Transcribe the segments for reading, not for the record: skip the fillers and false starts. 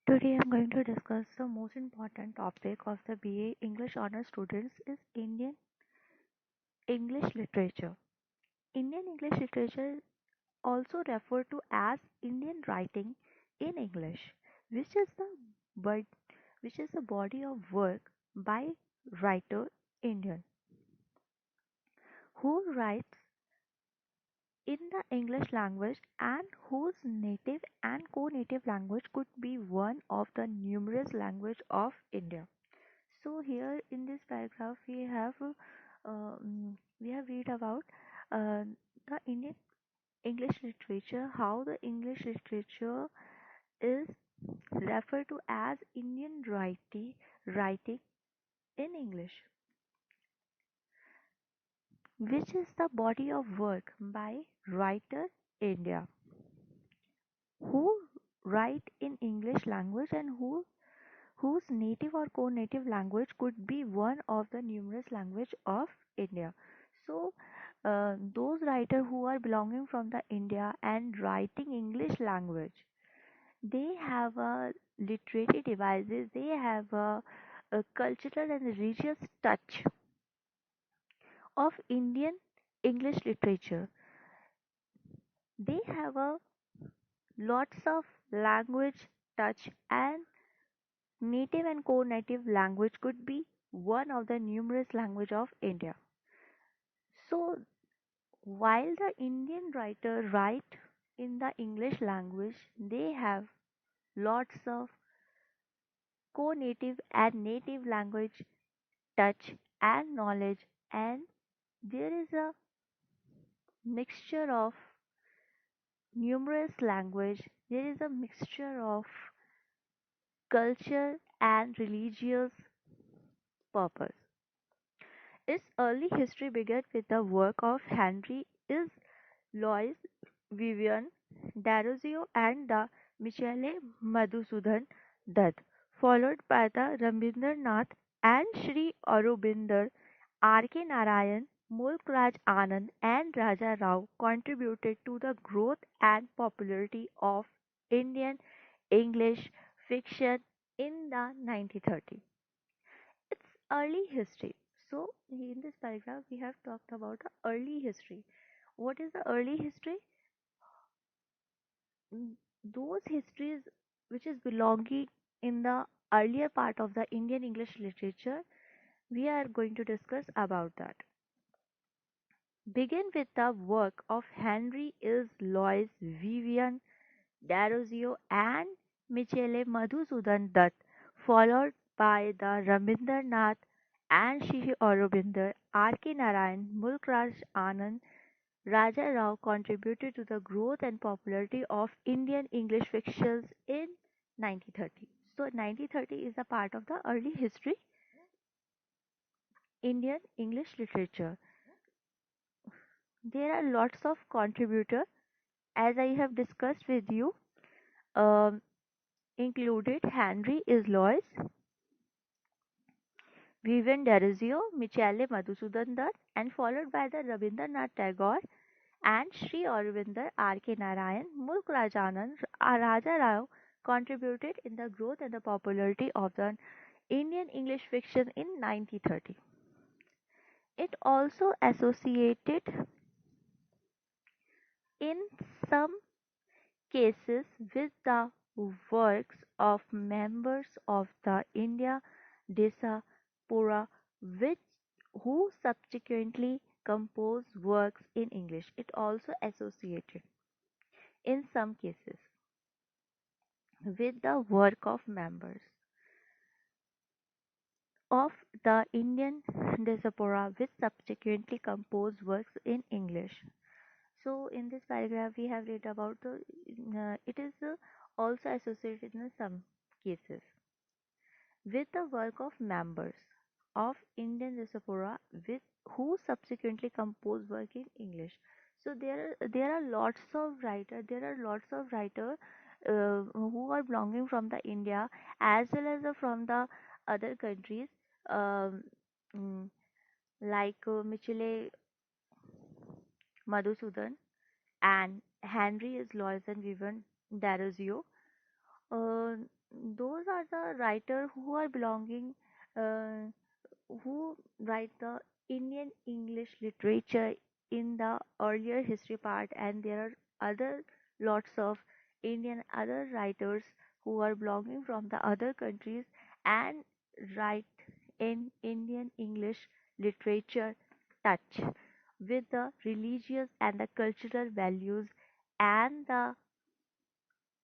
Today I'm going to discuss the most important topic of the BA English honor students is Indian English literature. Indian English literature also referred to as Indian writing in English, which is the but which is the body of work by writer Indian who writes in the English language and whose native and co-native language could be one of the numerous language of India. So here in this paragraph we have read about uh, the Indian English literature, how the English literature is referred to as Indian writing in English, which is the body of work by writer India who write in English language and whose native or co-native language could be one of the numerous language of India. So, those writers who are belonging from the India and writing English language, they have a literary devices, they have a cultural and religious touch of Indian English literature. They have a lots of language touch and native and co-native language could be one of the numerous language of India. So while the Indian writer write in the English language, they have lots of co-native and native language touch and knowledge, and there is a mixture of numerous language. There is a mixture of culture and religious purpose. Its early history began with the work of Henry is Louis Vivian D'Arozio and the Michele Madhusudan Dutt, followed by the Rabindranath and Sri Aurobindo. R.K. Narayan, Mulk Raj Anand, and Raja Rao contributed to the growth and popularity of Indian English fiction in the 1930s. Its early history. So, in this paragraph, we have talked about the early history. What is the early history? Those histories which is belonging in the earlier part of the Indian English literature, we are going to discuss about that. Begin with the work of Henry is Louis Vivian D'Arozio and Michele Madhusudan Dutt, followed by the Rabindranath and Sri Aurobindo. R.K. Narayan, Mulk Raj Anand, Raja Rao contributed to the growth and popularity of Indian English fictions in 1930. So 1930 is a part of the early history Indian English literature. There are lots of contributors as I have discussed with you, um, included Henry Islois, Vivian D'Arezzo, Michele Madhusudan Dutt, and followed by the Rabindranath Tagore and Sri Aurobindo. R.K. Narayan, Mulk Rajanand, Raja Rao contributed in the growth and the popularity of the Indian English fiction in 1930. It also associated in some cases with the works of members of the India diaspora which who subsequently composed works in English. It also associated in some cases with the work of members of the Indian diaspora which subsequently composed works in English. So in this paragraph we have read about the it is also associated in some cases with the work of members of Indian diaspora with who subsequently composed work in English. So there are lots of writer who are belonging from the India as well as from the other countries, um, mm, like Michele Madhusudan and Henry is Lois and Vivian D'Arozio. those are the writers who are belonging, uh, who write the Indian English literature in the earlier history part, and there are other lots of Indian other writers who are belonging from the other countries and write in Indian English literature touch with the religious and the cultural values and the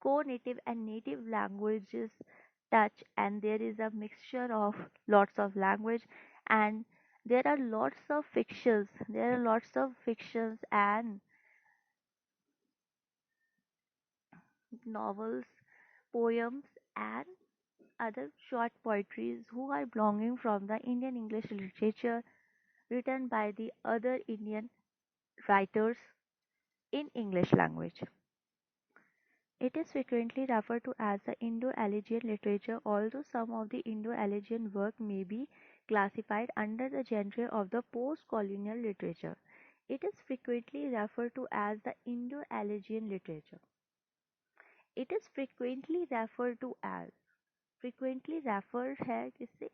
co-native and native languages touch, and there is a mixture of lots of language, and there are lots of fictions and novels, poems, and other short poetries who are belonging from the Indian English literature written by the other Indian writers in English language. It is frequently referred to as the Indo-Alesian literature, although some of the Indo-Alesian work may be classified under the genre of the post-colonial literature. It is frequently referred to as the Indo-Alesian literature. It is frequently referred as the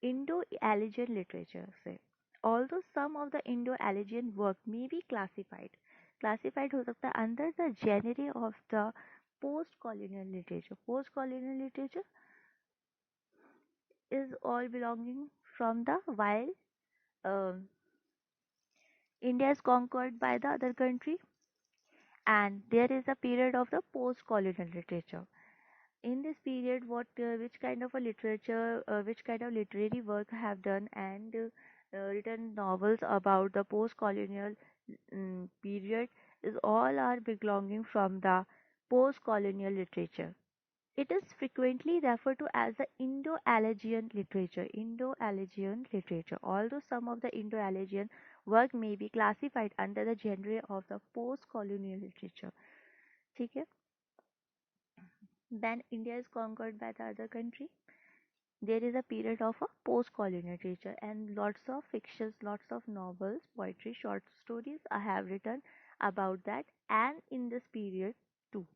Indo-Alesian literature. Say, although some of the Indo-Alesian work may be classified हो सकता है under the genre of the post-colonial literature. Post-colonial literature is all belonging from the while um, India is conquered by the other country, and there is a period of the post-colonial literature. In this period, which kind of a literature, which kind of literary work have done and written novels about the post-colonial period is all are belonging from the post-colonial literature. It is frequently referred to as the Indo-Alesian literature. Indo-Alesian literature. Although some of the Indo-Alesian work may be classified under the genre of the post-colonial literature. ठीक है? Then India is conquered by the other country. There is a period of a post-colonial literature, and lots of fictions, lots of novels, poetry, short stories I have written about that, and in this period too.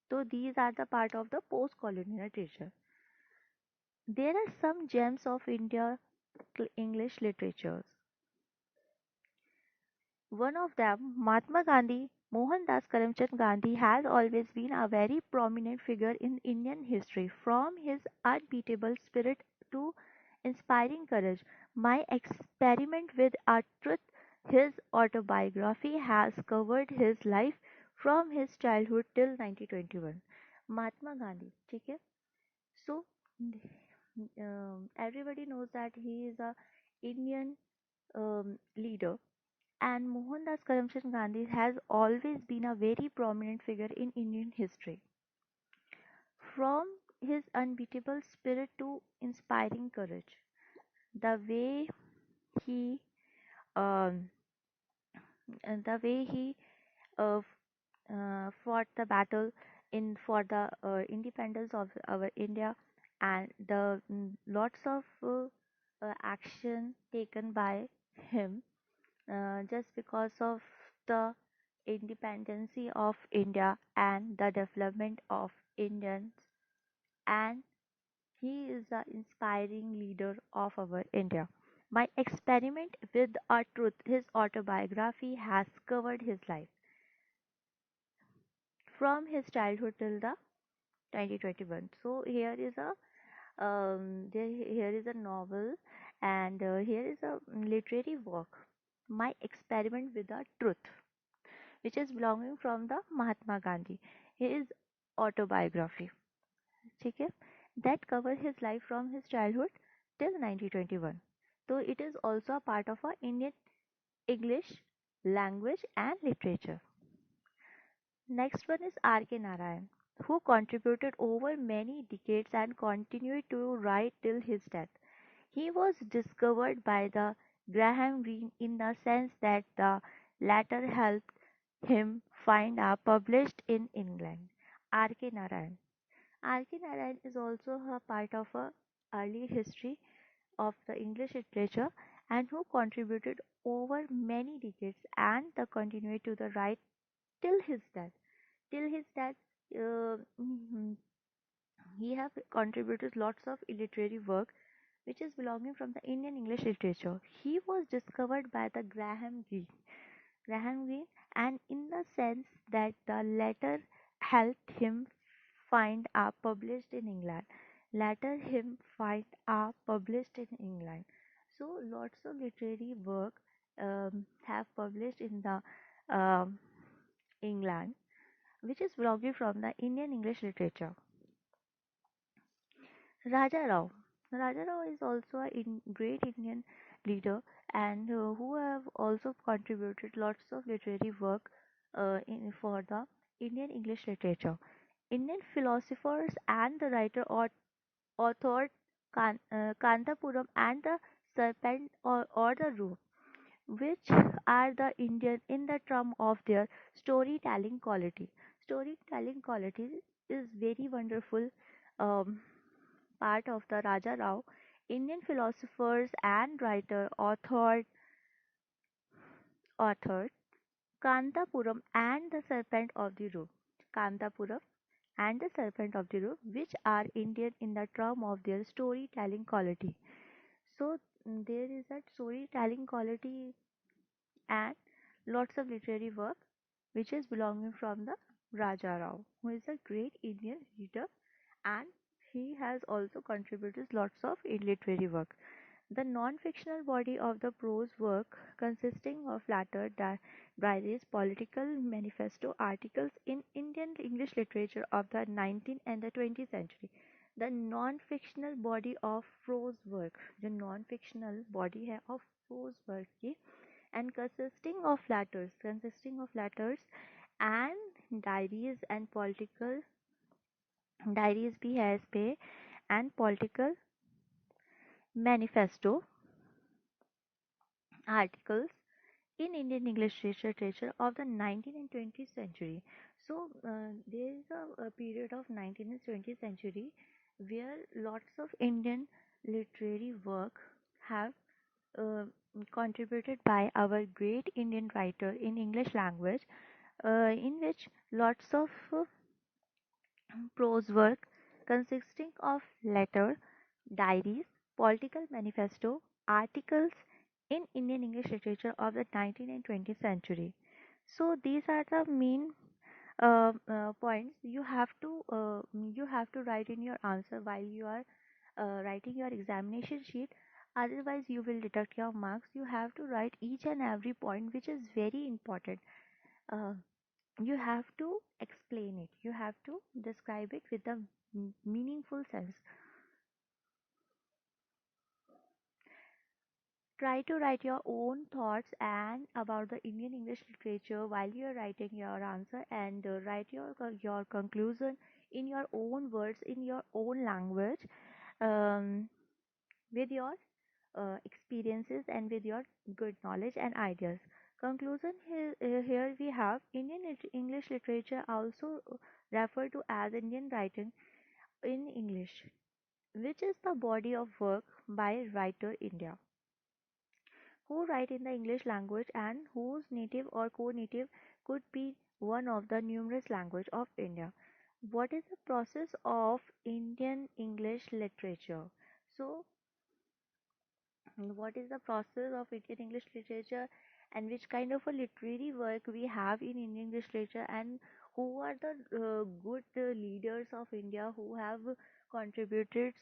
So these are the part of the post-colonial literature. There are some gems of India English literatures. One of them, Mahatma Gandhi, Mohandas Karamchand Gandhi, has always been a very prominent figure in Indian history. From his unbeatable spirit to inspiring courage, My Experiment with a Truth, his autobiography, has covered his life from his childhood till 1921. Mahatma Gandhi, ठीक है? So, everybody knows that he is a Indian leader, and Mohandas Karamchand Gandhi has always been a very prominent figure in Indian history. From his unbeatable spirit to inspiring courage, the way he, um, uh, fought the battle in for the independence of our India, and the lots of action taken by him just because of the independency of India and the development of Indians, and he is the inspiring leader of our India. My experiment with a truth, his autobiography has covered his life from his childhood till the 2021. So here is a novel, and here is a literary work, My Experiment with the Truth, which is belonging from the Mahatma Gandhi, his autobiography. ठीक है? That covers his life from his childhood till 1921. So it is also a part of our Indian English language and literature. Next one is R.K. Narayan, who contributed over many decades and continued to write till his death. He was discovered by the Graham Greene in the sense that the latter helped him find a published in England. R.K. Narayan. R.K. Narayan is also a part of a early history of the English literature, and who contributed over many decades and the continued to the write till his death. Till his death, uh, mhm, He have contributed lots of literary work which is belonging from the Indian English literature. He was discovered by the Graham Greene, and in the sense that the latter helped him find are published in England. Latter him find are published in England. So lots of literary work have published in the um, England, which is belonging from the Indian English literature. Raja Rao. Raja Rao is also a great Indian leader and who have also contributed lots of literary work for the Indian English literature. Indian philosophers and the writer authored Kantapuram and the Serpent or the Room, which are the Indian in the term of their storytelling quality. Storytelling quality is very wonderful um, part of the Raja Rao. Indian philosophers and writer authored Kantapuram and the Serpent of the Room. Kantapuram and the Serpent of the Room, which are Indian in the term of their storytelling quality. So there is that storytelling quality and lots of literary work which is belonging from the Raja Rao, who is a great Indian reader and he has also contributed lots of literary work. The non-fictional body of the prose work consisting of latter diaries, political manifesto articles in Indian English literature of the 19th and the 20th century. The non-fictional body of prose work, the non-fictional body of prose work, and consisting of letters and diaries भी है इस पे and political manifesto articles in Indian English literature of the 19th and 20th century. So there is a period of 19th and 20th century where lots of Indian literary work have uh, contributed by our great Indian writer in English language, in which lots of prose work consisting of letter, diaries, political manifesto, articles in Indian English literature of the 19th and 20th century. So these are the main points you have to write in your answer while you are writing your examination sheet. Otherwise, you will deduct your marks. You have to write each and every point, which is very important. Uh, you have to explain it. You have to describe it with a meaningful sense. Try to write your own thoughts and about the Indian English literature while you are writing your answer, and write your conclusion in your own words, in your own language, um, with your experiences and with your good knowledge and ideas. Conclusion here we have Indian English literature, also referred to as Indian writing in English, which is the body of work by writer India who write in the English language and whose native or co-native could be one of the numerous language of India. What is the process of Indian English literature? So, what is the process of Indian English literature and which kind of a literary work we have in Indian English literature, and who are the good leaders of India who have contributed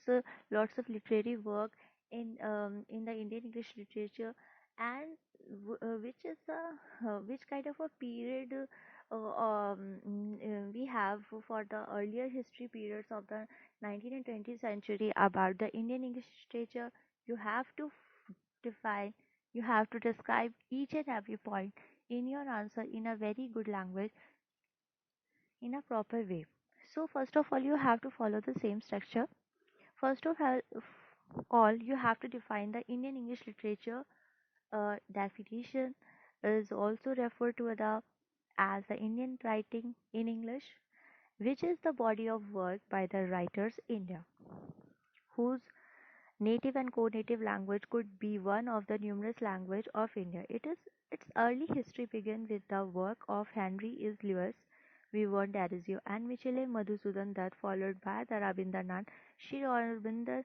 lots of literary work in the Indian English literature, and which kind of a period we have for the earlier history periods of the 19th and 20th century about the Indian English literature. You have to define, you have to describe each and every point in your answer in a very good language, in a proper way. So, first of all, you have to follow the same structure. First of all, you have to define the Indian English literature. Definition is also referred to as the Indian writing in English, which is the body of work by the writers India, whose native and co-native language could be one of the numerous language of India. Its early history began with the work of Henry is Lewis, We Want Darisio and Michele Madhusudan Dutt, followed by the Rabindranath, Shri Aurobindo,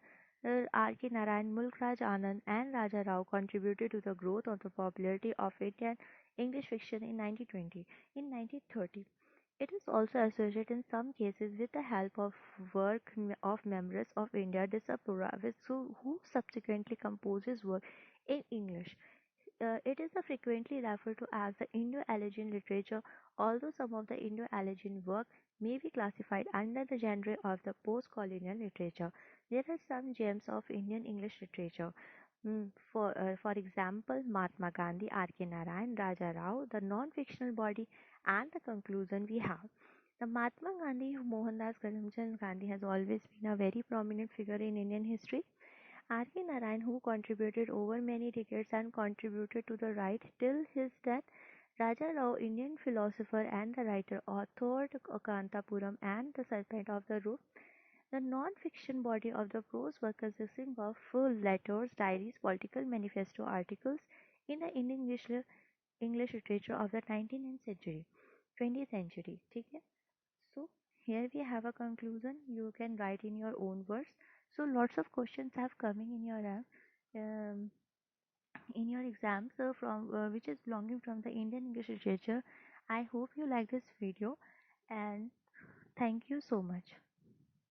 R.K. Narayan, Mulk Raj Anand, and Raja Rao contributed to the growth of the popularity of Indian English fiction in 1920. In 1930, it is also associated in some cases with the help of work of members of India diaspora, who subsequently composes work in English. It is frequently referred to as the Indo-Alleghene literature, although some of the Indo-Alleghene work may be classified under the genre of the post-colonial literature. There are some gems of Indian English literature. For example, Mahatma Gandhi, R.K. Narayan, Raja Rao, the non-fictional body, and the conclusion we have. The Mahatma Gandhi, Mohandas Karamchand Gandhi, has always been a very prominent figure in Indian history. R.K. Narayan, who contributed over many decades and contributed to the right till his death, Raja Rao, Indian philosopher and the writer, authored Kantapuram and The Serpent of the Roof. The non-fiction body of the prose work consisting of full letters, diaries, political manifesto articles in the Indian English literature of the 19th century, 20th century. ठीक है? So here we have a conclusion. You can write in your own words. So lots of questions have coming um, in your exams from which is belonging from the Indian English literature. I hope you like this video and thank you so much.